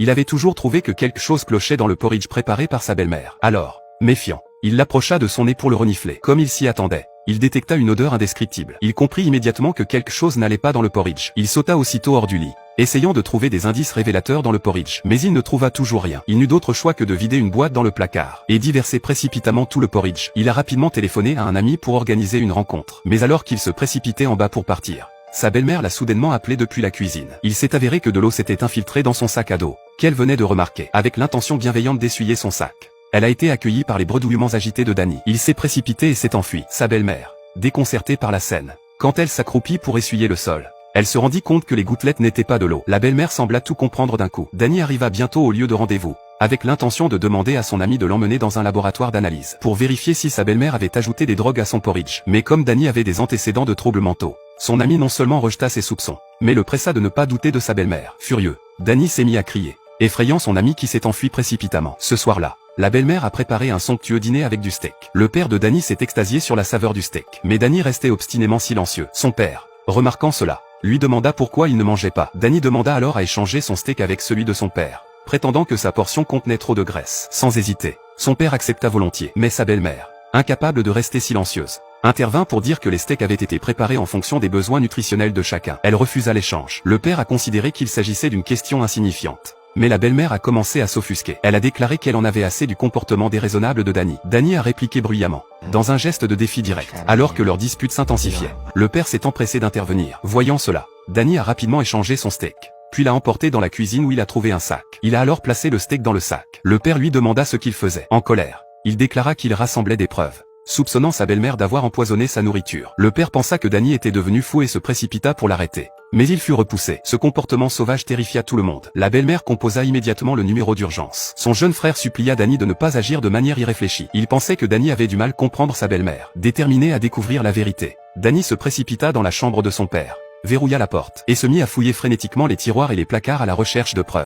Il avait toujours trouvé que quelque chose clochait dans le porridge préparé par sa belle-mère. Alors, méfiant, il l'approcha de son nez pour le renifler. Comme il s'y attendait, il détecta une odeur indescriptible. Il comprit immédiatement que quelque chose n'allait pas dans le porridge. Il sauta aussitôt hors du lit, essayant de trouver des indices révélateurs dans le porridge. Mais il ne trouva toujours rien. Il n'eut d'autre choix que de vider une boîte dans le placard et d'y verser précipitamment tout le porridge. Il a rapidement téléphoné à un ami pour organiser une rencontre. Mais alors qu'il se précipitait en bas pour partir, sa belle-mère l'a soudainement appelé depuis la cuisine. Il s'est avéré que de l'eau s'était infiltrée dans son sac à dos, qu'elle venait de remarquer, avec l'intention bienveillante d'essuyer son sac. Elle a été accueillie par les bredouillements agités de Danny. Il s'est précipité et s'est enfui. Sa belle-mère, déconcertée par la scène, quand elle s'accroupit pour essuyer le sol, elle se rendit compte que les gouttelettes n'étaient pas de l'eau. La belle-mère sembla tout comprendre d'un coup. Danny arriva bientôt au lieu de rendez-vous, avec l'intention de demander à son ami de l'emmener dans un laboratoire d'analyse, pour vérifier si sa belle-mère avait ajouté des drogues à son porridge. Mais comme Danny avait des antécédents de troubles mentaux, son ami non seulement rejeta ses soupçons, mais le pressa de ne pas douter de sa belle-mère. Furieux, Danny s'est mis à crier, effrayant son ami qui s'est enfui précipitamment. Ce soir-là, la belle-mère a préparé un somptueux dîner avec du steak. Le père de Danny s'est extasié sur la saveur du steak. Mais Danny restait obstinément silencieux. Son père, remarquant cela, lui demanda pourquoi il ne mangeait pas. Danny demanda alors à échanger son steak avec celui de son père, prétendant que sa portion contenait trop de graisse. Sans hésiter, son père accepta volontiers. Mais sa belle-mère, incapable de rester silencieuse, intervint pour dire que les steaks avaient été préparés en fonction des besoins nutritionnels de chacun. Elle refusa l'échange. Le père a considéré qu'il s'agissait d'une question insignifiante. Mais la belle-mère a commencé à s'offusquer. Elle a déclaré qu'elle en avait assez du comportement déraisonnable de Danny. Danny a répliqué bruyamment, dans un geste de défi direct. Alors que leur dispute s'intensifiait, le père s'est empressé d'intervenir. Voyant cela, Danny a rapidement échangé son steak, puis l'a emporté dans la cuisine où il a trouvé un sac. Il a alors placé le steak dans le sac. Le père lui demanda ce qu'il faisait. En colère, il déclara qu'il rassemblait des preuves, soupçonnant sa belle-mère d'avoir empoisonné sa nourriture. Le père pensa que Danny était devenu fou et se précipita pour l'arrêter. Mais il fut repoussé. Ce comportement sauvage terrifia tout le monde. La belle-mère composa immédiatement le numéro d'urgence. Son jeune frère supplia Danny de ne pas agir de manière irréfléchie. Il pensait que Danny avait du mal à comprendre sa belle-mère. Déterminé à découvrir la vérité, Danny se précipita dans la chambre de son père, verrouilla la porte, et se mit à fouiller frénétiquement les tiroirs et les placards à la recherche de preuves.